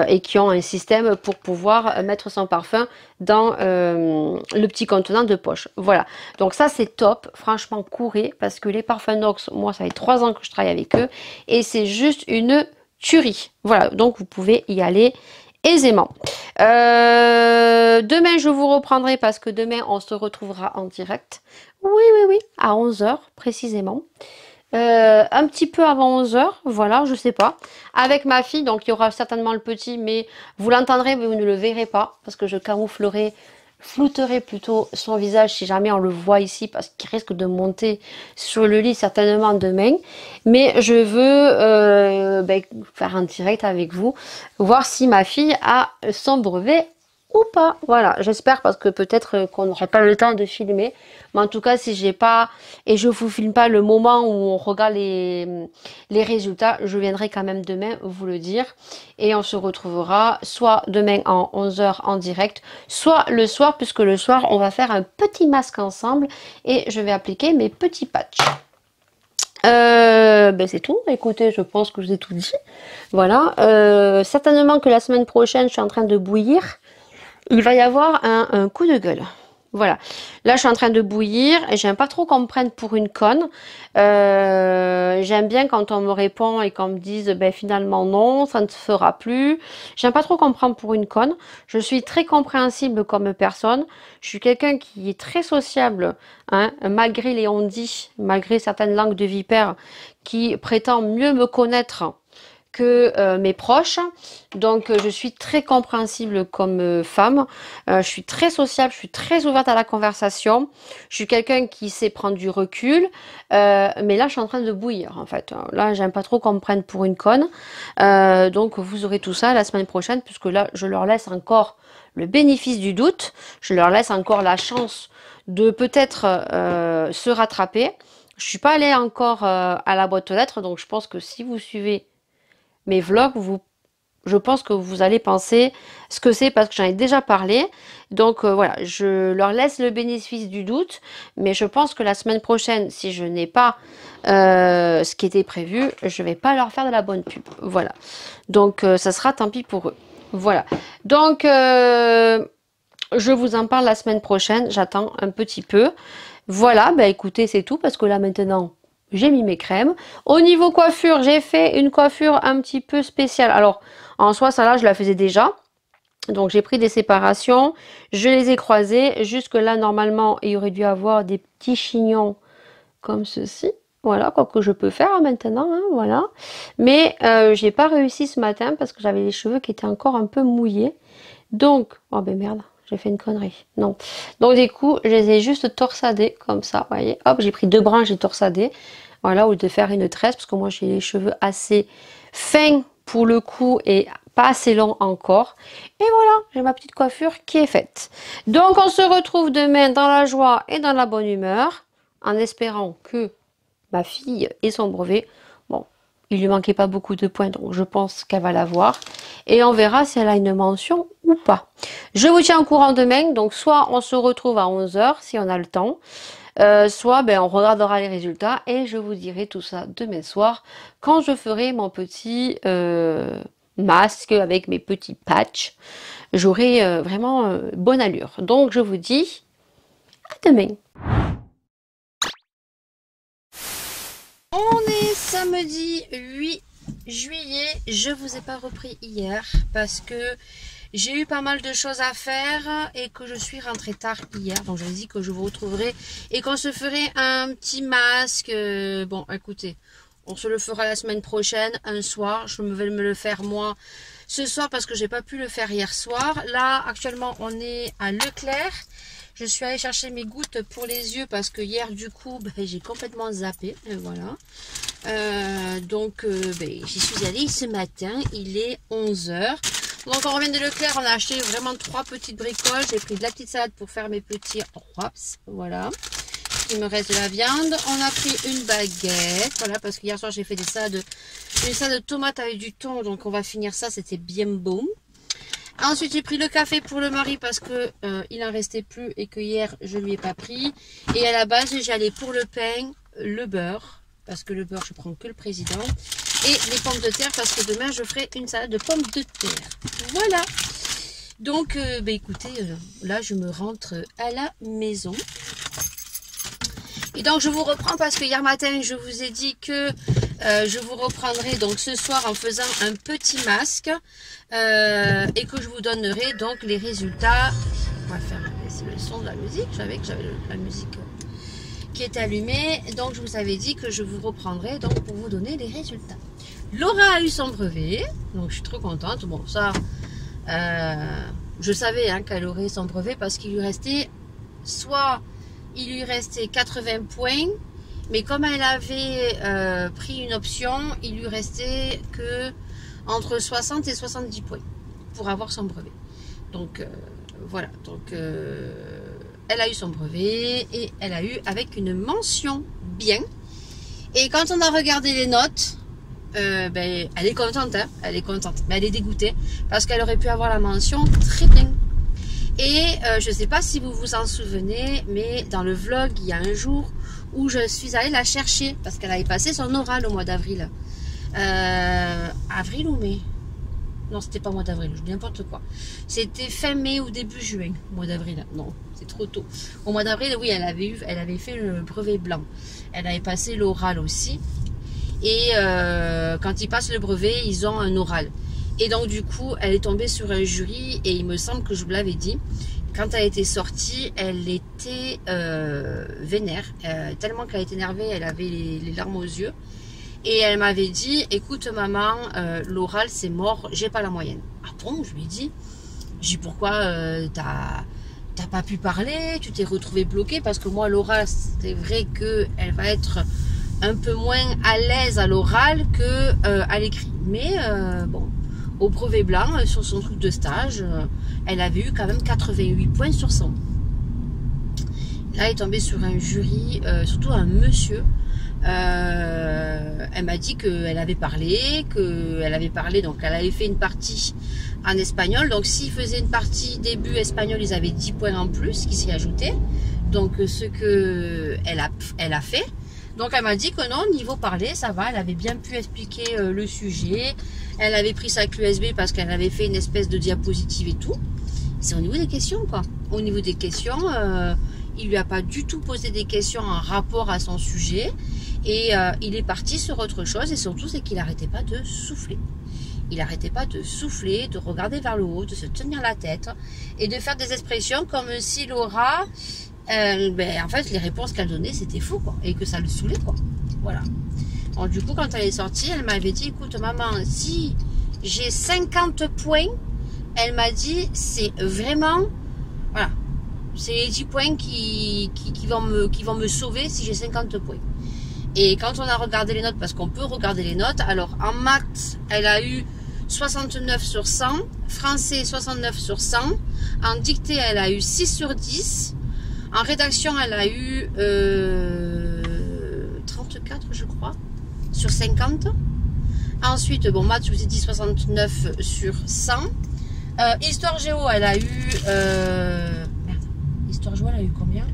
et qui ont un système pour pouvoir mettre son parfum dans le petit contenant de poche. Voilà, donc ça c'est top, franchement courez parce que les parfums Nox, moi ça fait 3 ans que je travaille avec eux et c'est juste une tuerie. Voilà, donc vous pouvez y aller aisément. Demain je vous reprendrai parce que demain on se retrouvera en direct. Oui, à 11 h précisément. Un petit peu avant 11 h, voilà, je sais pas, avec ma fille, donc il y aura certainement le petit, mais vous l'entendrez, mais vous ne le verrez pas, parce que je flouterai plutôt son visage si jamais on le voit ici, parce qu'il risque de monter sur le lit certainement demain, mais je veux faire un direct avec vous, voir si ma fille a son brevet ou pas. Voilà, j'espère parce que peut-être qu'on n'aura pas le temps de filmer. Mais en tout cas, si j'ai pas et je vous filme pas le moment où on regarde les résultats, je viendrai quand même demain vous le dire. Et on se retrouvera soit demain en 11 h en direct, soit le soir, puisque le soir, on va faire un petit masque ensemble et je vais appliquer mes petits patchs. C'est tout. Écoutez, je pense que je vous ai tout dit. Voilà. Certainement que la semaine prochaine, je suis en train de bouillir. Il va y avoir un coup de gueule. Voilà. Là, je suis en train de bouillir et j'aime pas trop qu'on me prenne pour une conne. J'aime bien quand on me répond et qu'on me dise finalement non, ça ne se fera plus. J'aime pas trop qu'on me prenne pour une conne. Je suis très compréhensible comme personne. Je suis quelqu'un qui est très sociable, hein, malgré les on-dit, malgré certaines langues de vipère qui prétendent mieux me connaître que mes proches. Donc je suis très compréhensible comme femme, je suis très sociable, je suis très ouverte à la conversation, je suis quelqu'un qui sait prendre du recul, mais là je suis en train de bouillir en fait. Là j'aime pas trop qu'on me prenne pour une conne, donc vous aurez tout ça la semaine prochaine, puisque là je leur laisse encore le bénéfice du doute, je leur laisse encore la chance de peut-être se rattraper. Je suis pas allée encore à la boîte aux lettres, donc je pense que si vous suivez mes vlogs, je pense que vous allez penser ce que c'est parce que j'en ai déjà parlé. Donc voilà, je leur laisse le bénéfice du doute, mais je pense que la semaine prochaine, si je n'ai pas ce qui était prévu, je vais pas leur faire de la bonne pub. Voilà. Donc ça sera tant pis pour eux. Voilà. Donc je vous en parle la semaine prochaine. J'attends un petit peu. Voilà, bah écoutez, c'est tout parce que là maintenant, j'ai mis mes crèmes. Au niveau coiffure, j'ai fait une coiffure un petit peu spéciale. Alors, en soi, ça là, je la faisais déjà. Donc, j'ai pris des séparations. Je les ai croisées. Jusque là, normalement, il y aurait dû avoir des petits chignons comme ceci. Voilà, quoi que je peux faire maintenant, hein, voilà. Mais j'ai pas réussi ce matin parce que j'avais les cheveux qui étaient encore un peu mouillés. Donc, oh ben merde, j'ai fait une connerie. Non. Donc du coup, je les ai juste torsadés comme ça, vous voyez. Hop, j'ai pris 2 branches, j'ai torsadé. Voilà, au lieu de faire une tresse, parce que moi j'ai les cheveux assez fins pour le coup et pas assez longs encore. Et voilà, j'ai ma petite coiffure qui est faite. Donc on se retrouve demain dans la joie et dans la bonne humeur, en espérant que ma fille ait son brevet. Bon, il lui manquait pas beaucoup de points, donc je pense qu'elle va l'avoir. Et on verra si elle a une mention ou pas. Je vous tiens au courant demain. Donc soit on se retrouve à 11 h si on a le temps. Soit ben, on regardera les résultats. Et je vous dirai tout ça demain soir. Quand je ferai mon petit masque avec mes petits patchs. J'aurai vraiment bonne allure. Donc je vous dis à demain. On est samedi 8 juillet, je vous ai pas repris hier parce que j'ai eu pas mal de choses à faire et que je suis rentrée tard hier. Donc je vous ai dit que je vous retrouverai et qu'on se ferait un petit masque. Bon, écoutez, on se le fera la semaine prochaine, un soir. Je vais me le faire moi ce soir parce que j'ai pas pu le faire hier soir. Là, actuellement, on est à Leclerc. Je suis allée chercher mes gouttes pour les yeux parce que hier, du coup, ben, j'ai complètement zappé. Voilà. J'y suis allée ce matin. Il est 11 h. Donc, on revient de Leclerc. On a acheté vraiment 3 petites bricoles. J'ai pris de la petite salade pour faire mes petits wraps. Voilà. Il me reste de la viande. On a pris une baguette. Voilà, parce que hier soir, j'ai fait une salade de tomates avec du thon. Donc, on va finir ça. C'était bien bon. Ensuite, j'ai pris le café pour le mari parce que il en restait plus et que hier, je lui ai pas pris. Et à la base, j'allais pour le pain, le beurre, parce que le beurre, je prends que le président. Et les pommes de terre parce que demain, je ferai une salade de pommes de terre. Voilà. Donc, écoutez, là, je me rentre à la maison. Et donc, je vous reprends parce que hier matin, je vous ai dit que je vous reprendrai donc ce soir en faisant un petit masque et que je vous donnerai donc les résultats. On va faire le son de la musique. J'avais la musique qui est allumée. Donc, je vous avais dit que je vous reprendrai donc pour vous donner les résultats. Laura a eu son brevet. Donc, je suis trop contente. Bon, ça, je savais hein, qu'elle aurait son brevet parce qu'il lui restait il lui restait 80 points. Mais comme elle avait pris une option, il lui restait que entre 60 et 70 points pour avoir son brevet. Donc voilà, donc elle a eu son brevet et elle a eu avec une mention bien. Et quand on a regardé les notes, elle est contente, hein, elle est contente, mais elle est dégoûtée parce qu'elle aurait pu avoir la mention très bien. Et je ne sais pas si vous vous en souvenez, mais dans le vlog, il y a un jour où je suis allée la chercher parce qu'elle avait passé son oral au mois d'avril. Avril ou mai? Non, c'était pas mois d'avril, je dis n'importe quoi. C'était fin mai ou début juin. Mois d'avril, non, c'est trop tôt. Au mois d'avril, oui, elle avait fait le brevet blanc. Elle avait passé l'oral aussi. Et quand ils passent le brevet, ils ont un oral. Et donc du coup, elle est tombée sur un jury et il me semble que je vous l'avais dit. Quand elle était sortie, elle était vénère. Tellement qu'elle était énervée, elle avait les larmes aux yeux. Et elle m'avait dit, écoute maman, l'oral c'est mort, j'ai pas la moyenne. Ah bon, je lui ai dit. J'ai dit pourquoi t'as pas pu parler, tu t'es retrouvée bloquée. Parce que moi l'oral, c'est vrai qu'elle va être un peu moins à l'aise à l'oral que à l'écrit. Mais bon. Au brevet blanc, sur son truc de stage, elle avait eu quand même 88 points sur 100. Là, elle est tombée sur un jury, surtout un monsieur, Elle m'a dit qu'elle avait parlé, donc elle avait fait une partie en espagnol. Donc s'ils faisaient une partie début espagnol, ils avaient 10 points en plus qui s'y ajoutaient. Donc ce que elle a fait. Donc elle m'a dit que non, niveau parler, ça va, elle avait bien pu expliquer le sujet. Elle avait pris sa clé USB parce qu'elle avait fait une espèce de diapositive et tout. C'est au niveau des questions, quoi. Au niveau des questions, il lui a pas du tout posé des questions en rapport à son sujet. Et il est parti sur autre chose. Et surtout, c'est qu'il n'arrêtait pas de souffler. Il n'arrêtait pas de souffler, de regarder vers le haut, de se tenir la tête et de faire des expressions comme si Laura, en fait, les réponses qu'elle donnait, c'était faux, quoi. Et que ça le saoulait, quoi. Voilà. Alors, du coup, quand elle est sortie, elle m'avait dit, écoute, maman, si j'ai 50 points, elle m'a dit, c'est vraiment, voilà, c'est les 10 points qui vont me sauver si j'ai 50 points. Et quand on a regardé les notes, parce qu'on peut regarder les notes, alors en maths, elle a eu 69 sur 100, français 69 sur 100, en dictée, elle a eu 6 sur 10, en rédaction, elle a eu 34, je crois, sur 50. Ensuite, bon, maths, je vous ai dit 69 sur 100. Histoire géo, elle a eu... merde, histoire géo, elle a eu combien?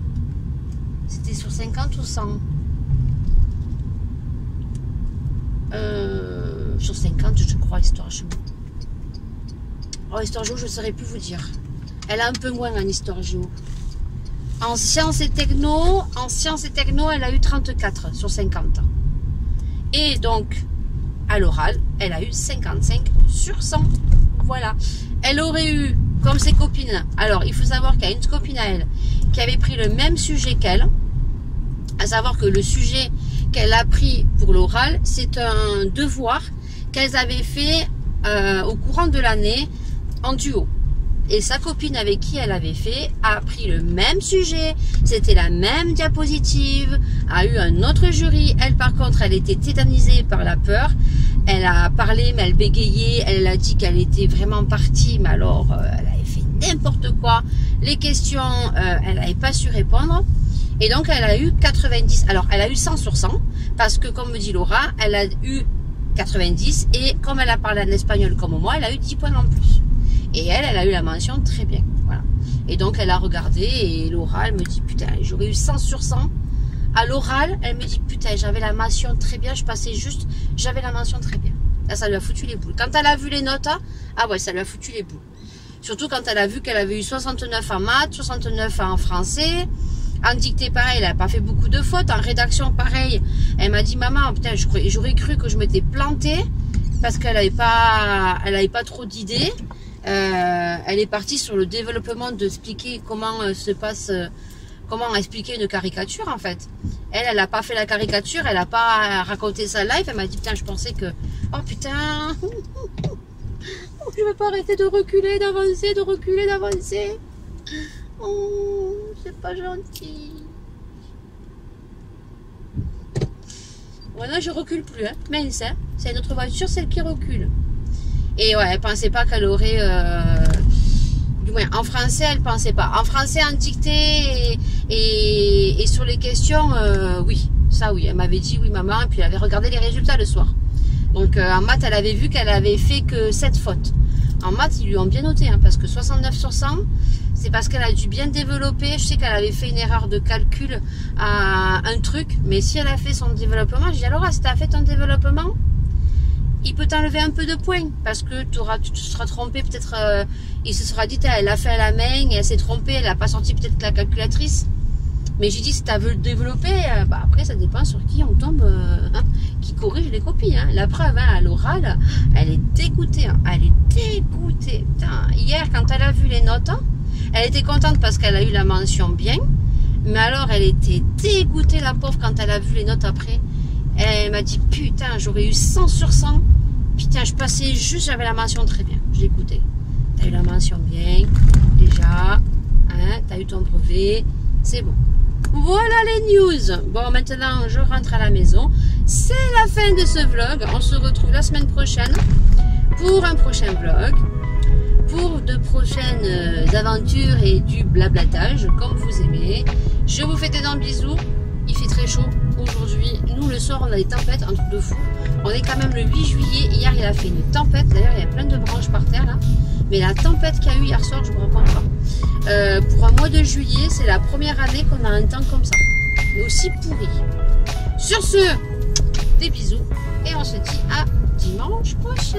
C'était sur 50 ou 100? Sur 50, je crois, histoire géo. Oh, histoire géo, je ne saurais plus vous dire. Elle a un peu moins en histoire géo. En sciences et techno, elle a eu 34 sur 50. Et donc, à l'oral, elle a eu 55 sur 100. Voilà. Elle aurait eu, comme ses copines, alors il faut savoir qu'il y a une copine à elle qui avait pris le même sujet qu'elle, à savoir que le sujet qu'elle a pris pour l'oral, c'est un devoir qu'elles avaient fait au courant de l'année en duo. Et sa copine avec qui elle avait fait a pris le même sujet, c'était la même diapositive, a eu un autre jury. Elle, par contre, elle était tétanisée par la peur. Elle a parlé, mais elle bégayait. Elle a dit qu'elle était vraiment partie, mais alors elle avait fait n'importe quoi. Les questions, elle n'avait pas su répondre. Et donc, elle a eu 90. Alors, elle a eu 100 sur 100, parce que, comme me dit Laura, elle a eu 90. Et comme elle a parlé en espagnol comme moi, elle a eu 10 points en plus. Et elle a eu la mention très bien. Voilà. Et donc, elle a regardé et Laura, elle me dit, putain, j'aurais eu 100 sur 100. À l'oral, elle me dit, putain, j'avais la mention très bien, je passais juste, j'avais la mention très bien. Là, ça lui a foutu les boules. Quand elle a vu les notes, ah ouais, ça lui a foutu les boules. Surtout quand elle a vu qu'elle avait eu 69 en maths, 69 en français. En dictée, pareil, elle n'a pas fait beaucoup de fautes. En rédaction, pareil, elle m'a dit, maman, putain, j'aurais cru que je m'étais plantée parce qu'elle n'avait pas trop d'idées. Elle est partie sur le développement d'expliquer comment se passe, comment expliquer une caricature en fait. Elle n'a pas fait la caricature, elle n'a pas raconté sa live. Elle m'a dit putain, je pensais que, oh putain, je ne vais pas arrêter de reculer, d'avancer, de reculer, d'avancer. Oh, c'est pas gentil. Voilà, je recule plus, hein. Mince, hein. C'est notre voiture, celle qui recule. Et ouais, elle pensait pas qu'elle aurait... du moins, en français, elle pensait pas. En français, en dictée et sur les questions, oui. Ça, oui. Elle m'avait dit oui, maman. Et puis, elle avait regardé les résultats le soir. Donc, en maths, elle avait vu qu'elle avait fait que 7 fautes. En maths, ils lui ont bien noté, hein, parce que 69 sur 100, c'est parce qu'elle a dû bien développer. Je sais qu'elle avait fait une erreur de calcul à un truc. Mais si elle a fait son développement, je dis alors, si tu as fait ton développement, il peut t'enlever un peu de points parce que tu te seras trompé peut-être, il se sera dit elle l'a fait à la main et elle s'est trompée, elle n'a pas sorti peut-être la calculatrice. Mais j'ai dit si tu veux le développer, bah après ça dépend sur qui on tombe, hein, qui corrige les copies. Hein. La preuve, hein, à l'oral, elle est dégoûtée. Hein, elle est dégoûtée. Putain, hier quand elle a vu les notes, hein, elle était contente parce qu'elle a eu la mention bien. Mais alors elle était dégoûtée la pauvre quand elle a vu les notes après. Elle m'a dit putain j'aurais eu 100 sur 100. Putain je passais juste, j'avais la mention très bien. J'ai écouté. T'as eu la mention bien déjà. Hein, t'as eu ton brevet. C'est bon. Voilà les news. Bon maintenant je rentre à la maison. C'est la fin de ce vlog. On se retrouve la semaine prochaine pour un prochain vlog. Pour de prochaines aventures et du blablatage comme vous aimez. Je vous fais d'énormes bisous. Il fait très chaud aujourd'hui. Nous, le soir, on a des tempêtes, un truc de fou. On est quand même le 8 juillet. Hier, il a fait une tempête. D'ailleurs, il y a plein de branches par terre là. Mais la tempête qu'il y a eu hier soir, je ne me raconte pas. Pour un mois de juillet, c'est la première année qu'on a un temps comme ça. Mais aussi pourri. Sur ce, des bisous. Et on se dit à dimanche prochain.